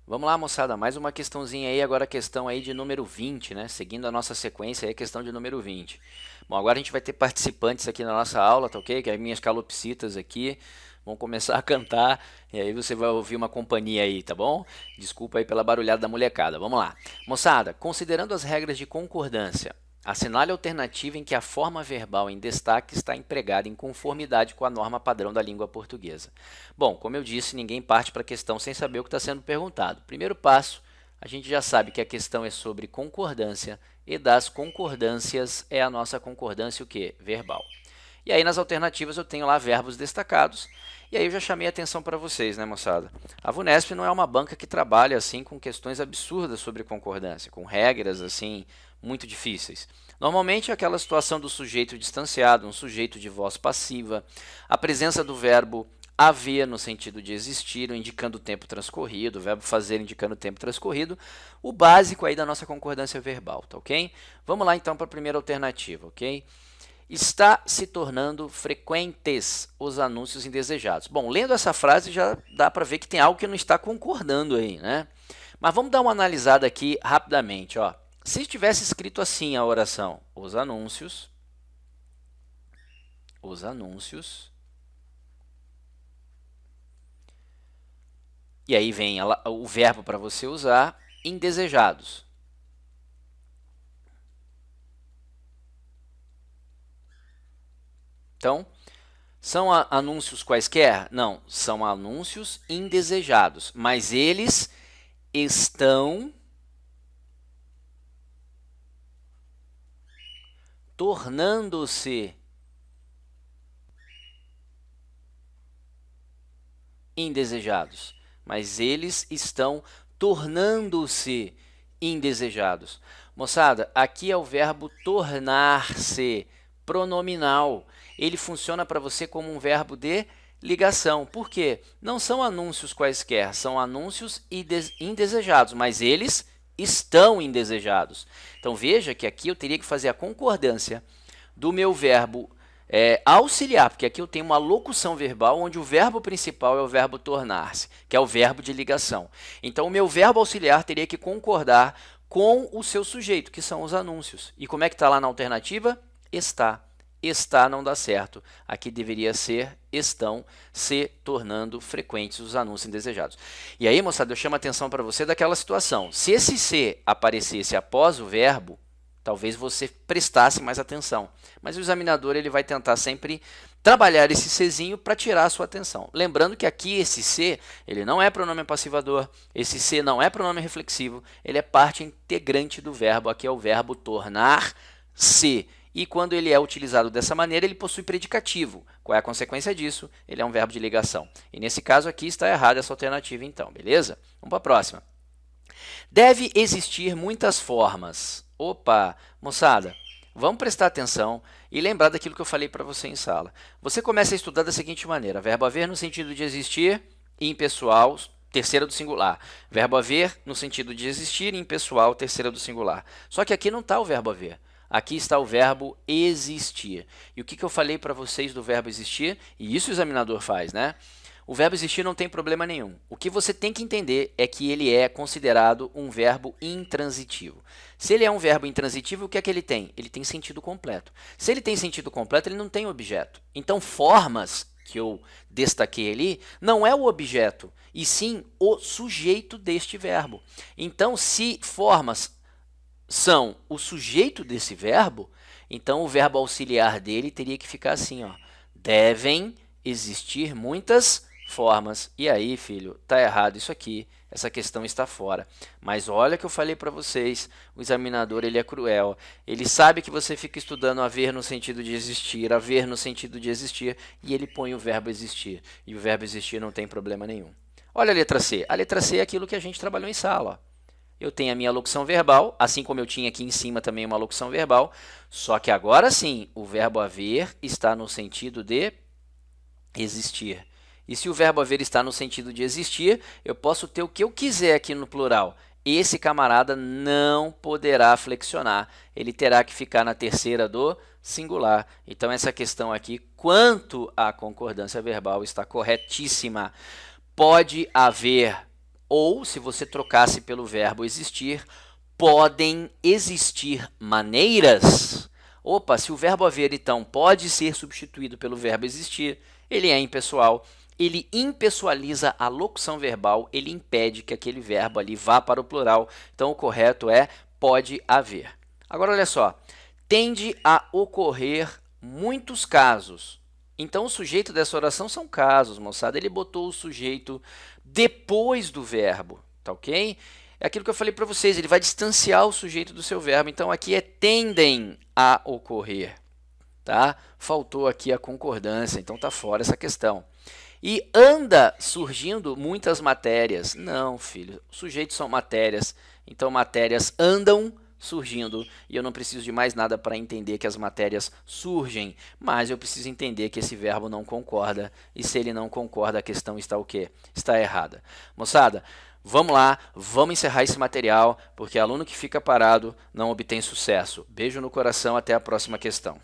Vamos lá, moçada, mais uma questãozinha aí, agora a questão aí de número 20, né? Seguindo a nossa sequência aí, a questão de número 20. Bom, agora a gente vai ter participantes aqui na nossa aula, tá ok? Que é minhas calopsitas aqui vão começar a cantar e aí você vai ouvir uma companhia aí, tá bom? Desculpa aí pela barulhada da molecada. Vamos lá. Moçada, considerando as regras de concordância, assinale a alternativa em que a forma verbal em destaque está empregada em conformidade com a norma padrão da língua portuguesa. Bom, como eu disse, ninguém parte para a questão sem saber o que está sendo perguntado. Primeiro passo, a gente já sabe que a questão é sobre concordância e das concordâncias é a nossa concordância o quê? Verbal. E aí nas alternativas eu tenho lá verbos destacados. E aí eu já chamei a atenção para vocês, né, moçada? A VUNESP não é uma banca que trabalha assim com questões absurdas sobre concordância, com regras assim muito difíceis. Normalmente é aquela situação do sujeito distanciado, um sujeito de voz passiva, a presença do verbo haver no sentido de existir, indicando o tempo transcorrido, o verbo fazer indicando o tempo transcorrido, o básico aí da nossa concordância verbal, tá ok? Vamos lá então para a primeira alternativa, ok? Está se tornando frequentes os anúncios indesejados. Bom, lendo essa frase já dá para ver que tem algo que não está concordando aí, né? Mas vamos dar uma analisada aqui rapidamente, ó. Se tivesse escrito assim a oração, os anúncios, e aí vem o verbo para você usar, indesejados. Então, são anúncios quaisquer? Não, são anúncios indesejados, mas eles estão tornando-se indesejados. Mas eles estão tornando-se indesejados. Moçada, aqui é o verbo tornar-se, pronominal. Ele funciona para você como um verbo de ligação. Por quê? Não são anúncios quaisquer, são anúncios indesejados, mas eles estão indesejados. Então veja que aqui eu teria que fazer a concordância do meu verbo auxiliar, porque aqui eu tenho uma locução verbal onde o verbo principal é o verbo tornar-se, que é o verbo de ligação. Então o meu verbo auxiliar teria que concordar com o seu sujeito, que são os anúncios. E como é que está lá na alternativa? Está. Está não dá certo. Aqui deveria ser estão se tornando frequentes os anúncios indesejados. E aí, moçada, eu chamo a atenção para você daquela situação. Se esse se aparecesse após o verbo, talvez você prestasse mais atenção. Mas o examinador ele vai tentar sempre trabalhar esse Czinho para tirar a sua atenção. Lembrando que aqui esse se ele não é pronome passivador, esse se não é pronome reflexivo, ele é parte integrante do verbo. Aqui é o verbo tornar-se. E quando ele é utilizado dessa maneira, ele possui predicativo. Qual é a consequência disso? Ele é um verbo de ligação. E nesse caso aqui está errada essa alternativa então, beleza? Vamos para a próxima. Deve existir muitas formas. Opa, moçada, vamos prestar atenção e lembrar daquilo que eu falei para você em sala. Você começa a estudar da seguinte maneira: verbo haver no sentido de existir, impessoal, terceira do singular. Verbo haver no sentido de existir, impessoal, terceira do singular. Só que aqui não está o verbo haver. Aqui está o verbo existir. E o que eu falei para vocês do verbo existir? E isso o examinador faz, né? O verbo existir não tem problema nenhum. O que você tem que entender é que ele é considerado um verbo intransitivo. Se ele é um verbo intransitivo, o que é que ele tem? Ele tem sentido completo. Se ele tem sentido completo, ele não tem objeto. Então, formas, que eu destaquei ali, não é o objeto, e sim o sujeito deste verbo. Então, se formas são o sujeito desse verbo, então o verbo auxiliar dele teria que ficar assim, ó. Devem existir muitas formas. E aí, filho, tá errado isso aqui. Essa questão está fora. Mas olha que eu falei para vocês, o examinador ele é cruel. Ele sabe que você fica estudando haver no sentido de existir, haver no sentido de existir, e ele põe o verbo existir. E o verbo existir não tem problema nenhum. Olha a letra C. A letra C é aquilo que a gente trabalhou em sala, ó. Eu tenho a minha locução verbal, assim como eu tinha aqui em cima também uma locução verbal, só que agora sim, o verbo haver está no sentido de existir. E se o verbo haver está no sentido de existir, eu posso ter o que eu quiser aqui no plural. Esse camarada não poderá flexionar, ele terá que ficar na terceira do singular. Então essa questão aqui, quanto à concordância verbal, está corretíssima. Pode haver Ou, se você trocasse pelo verbo existir, podem existir maneiras. Opa, se o verbo haver, então, pode ser substituído pelo verbo existir, ele é impessoal, ele impessoaliza a locução verbal, ele impede que aquele verbo ali vá para o plural. Então, o correto é pode haver. Agora, olha só, tende a ocorrer muitos casos. Então, o sujeito dessa oração são casos, moçada. Ele botou o sujeito depois do verbo, tá ok? É aquilo que eu falei para vocês, ele vai distanciar o sujeito do seu verbo. Então, aqui é tendem a ocorrer, tá? Faltou aqui a concordância, então tá fora essa questão. E anda surgindo muitas matérias. Não, filho, sujeitos são matérias, então matérias andam surgindo, e eu não preciso de mais nada para entender que as matérias surgem, mas eu preciso entender que esse verbo não concorda, e se ele não concorda, a questão está o quê? Está errada. Moçada, vamos lá, vamos encerrar esse material, porque aluno que fica parado não obtém sucesso. Beijo no coração, até a próxima questão.